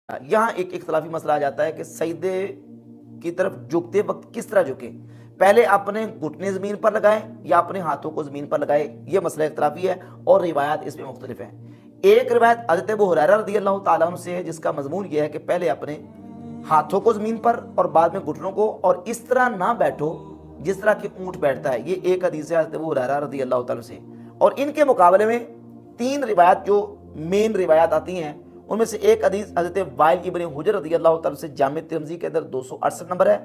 यहाँ एक इख्तलाफी मसला आ जाता है कि सजदे की तरफ झुकते वक्त किस तरह झुके, पहले अपने घुटने ज़मीन पर लगाएं या अपने हाथों को ज़मीन पर लगाएं। ये मसला इख्तलाफी है और रिवायात इसमें मुख्तलिफ हैं। एक रिवायत हज़रत अबू हुरैरा रज़ियल्लाहु ताला अन्हु से है जिसका मजमून यह है कि पहले अपने हाथों को ज़मीन पर और बाद में घुटनों को, और इस तरह ना बैठो जिस तरह कि ऊँट बैठता है। ये एक हदीस है हज़रत अबू हुरैरा रज़ियल्लाहु ताला से। और इनके मुकाबले में तीन रिवायत जो मेन रिवायत आती हैं उनमें से एक हदीस हज़रत वाइल इब्न हुजर रज़ियल्लाहु ताला से जामे तिरमिज़ी के अंदर 268 नंबर है,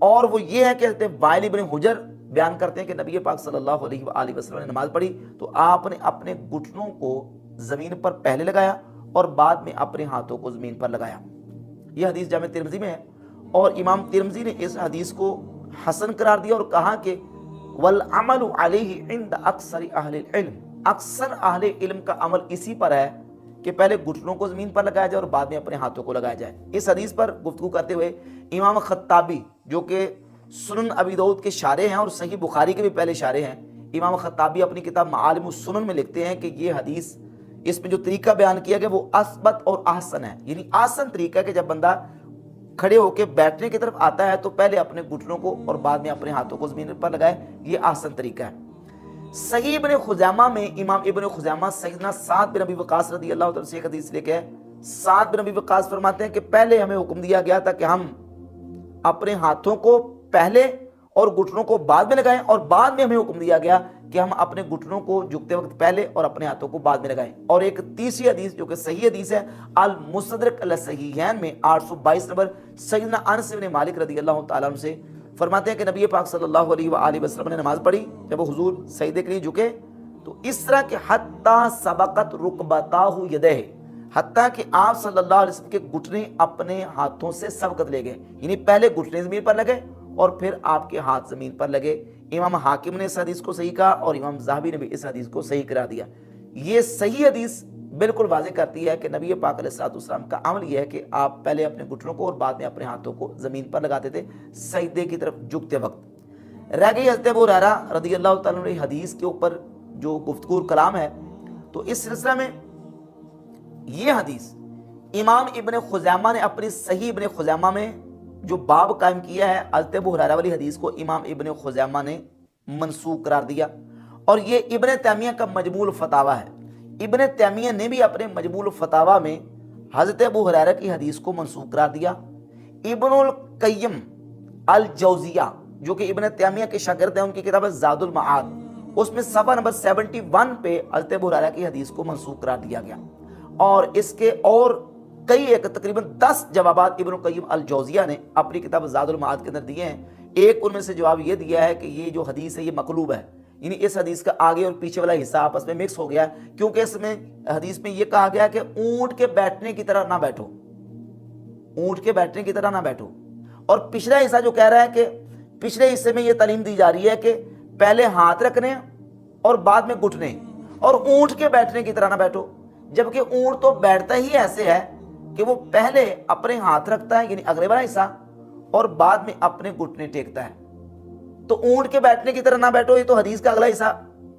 और वो ये है कि हज़रत वाइल इब्न हुजर बयान करते हैं कि नबी पाक सल्लल्लाहु अलैहि वसल्लम ने नमाज पढ़ी तो आपने अपने घुटनों को ज़मीन पर पहले लगाया और बाद में अपने हाथों को ज़मीन पर लगाया। यह हदीस जामे तिरमिज़ी में है और इमाम तिरमिज़ी ने इस हदीस को हसन करार दिया और कहा कि वल अमलु अलैहि इंद अक्सर अहले इल्म, अक्सर अहले इल्म का अमल इसी पर है कि पहले घुटनों को ज़मीन पर लगाया जाए और बाद में अपने हाथों को लगाया जाए। इस हदीस पर गुफ्तगू करते हुए इमाम खत्ताबी जो कि सुनन अबी दाऊद के शारे हैं और सही बुखारी के भी पहले शारे हैं, इमाम खत्ताबी अपनी किताब मालिमुस सुनन में लिखते हैं कि ये हदीस, इसमें जो तरीका बयान किया गया वो असबत और आसन है, यानी आसन तरीका है कि जब बंदा खड़े होकर बैठने की तरफ आता है तो पहले अपने घुटनों को और बाद में अपने हाथों को ज़मीन पर लगाए। ये आसन तरीका है। सही इब्न खुज़ैमा में इमाम इब्न खुज़ैमा सैयदना साद बिन अबी वक़ास रज़ियल्लाहु तआला से एक हदीस लेके है। साद बिन अबी वक़ास फरमाते हैं कि पहले हमें हुक्म दिया गया था कि हम अपने हाथों को पहले और घुटनों को बाद में लगाएं, और बाद में हमें हुक्म दिया गया कि हम अपने घुटनों को झुकते वक्त पहले और अपने हाथों को बाद में लगाएं। और एक तीसरी हदीस जो कि सही हदीस है अल मुस्तदरक अल सहीहैन में 822 नंबर सैयदना अनस इब्न मालिक रज़ियल्लाहु तआला अन्हु से फरमाते हैं कि नबी पाक सल्लल्लाहु अलैहि वसल्लम ने नमाज पढ़ी, जब वो हुजूर सजदे के लिए झुके तो इस तरह के हत्ता सबकत रुकबताहु यदैहि, हत्ता कि आप सल्लल्लाहु अलैहि वसल्लम के घुटने अपने हाथों से सबकत ले गए, यानी पहले घुटने ज़मीन पर लगे और फिर आपके हाथ ज़मीन पर लगे। इमाम हाकिम ने इस हदीस को सही कहा और इमाम ज़हाबी ने भी इस हदीस को सही करा दिया। ये सही हदीस बिल्कुल वाज़ेह करती है कि नबी पाक अलैहिस्सलाम का अमल यह है कि आप पहले अपने घुटनों को और बाद में अपने हाथों को ज़मीन पर लगाते थे सजदे की तरफ झुकते वक्त। रह गई हज़रत अबू हुरैरा रज़ियल्लाहु ताला अन्हु हदीस के ऊपर जो गुफ्तगू कलाम है, तो इस सिलसिले में ये हदीस इमाम इब्न खुज़ैमा ने अपनी सही इब्न खुज़ैमा में जो बाब कायम किया है, हज़रत अबू हुरैरा वाली हदीस को इमाम इब्न खुज़ैमा ने मनसूख करार दिया। और ये इब्न तैमिया का मजमूल फतावा है। इब्न तैमिया ने भी अपने मजमूल फतावा में हज़रत अबू हुरैरा की हदीस को मनसूख करार दिया। इब्नुल क़य्यिम अल जौज़िया जो कि इब्न तैमिया के शागिर्द हैं, उनकी किताब है ज़ादुल मआद, उसमें सफ़ा नंबर 71 पे हज़रत अबू हुरैरा की हदीस को मनसूख करार दिया गया। और इसके और कई एक तकरीबन 10 जवाबात इब्नुल क़य्यिम अल जौज़िया ने अपनी किताब ज़ादुल मआद के अंदर दिए हैं। एक उनमें से जवाब ये दिया है कि ये जो हदीस है ये मक़लूब है, यानी इस हदीस का आगे और पीछे वाला हिस्सा आपस में मिक्स हो गया, क्योंकि इसमें हदीस में ये कहा गया कि ऊंट के बैठने की तरह ना बैठो, ऊंट के बैठने की तरह ना बैठो। और पिछला हिस्सा जो कह रहा है कि पिछले हिस्से में ये तालीम दी जा रही है कि पहले हाथ रखने और बाद में घुटने, और ऊंट के बैठने की तरह ना बैठो, जबकि ऊंट तो बैठता ही ऐसे है कि वो पहले अपने हाथ रखता है यानी अगले वाला हिस्सा और बाद में अपने घुटने टेकता है। तो ऊंट के बैठने की तरह ना बैठो, ये तो हदीस का अगला हिस्सा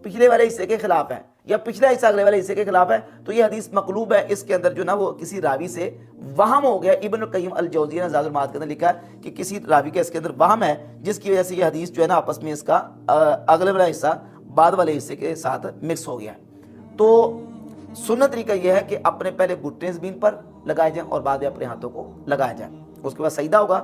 पिछले वाले हिस्से के खिलाफ है, या पिछला हिस्सा अगले वाले हिस्से के खिलाफ है, तो ये हदीस मकलूब है। इसके अंदर जो ना वो किसी रावी से वहम हो गया। इब्न क़य्यिम अल जौज़िया ने ज़ादुल मआद के अंदर लिखा है कि किसी रावी का इसके अंदर वहम है, जिसकी वजह से ये हदीस जो है ना आपस में इसका अगले वाला हिस्सा बाद वाले हिस्से के साथ मिक्स हो गया। तो सुन्नत तरीका यह है कि अपने पहले घुटने ज़मीन पर लगाए जाएं और बाद में अपने हाथों को लगाया जाए, उसके बाद सजदा होगा।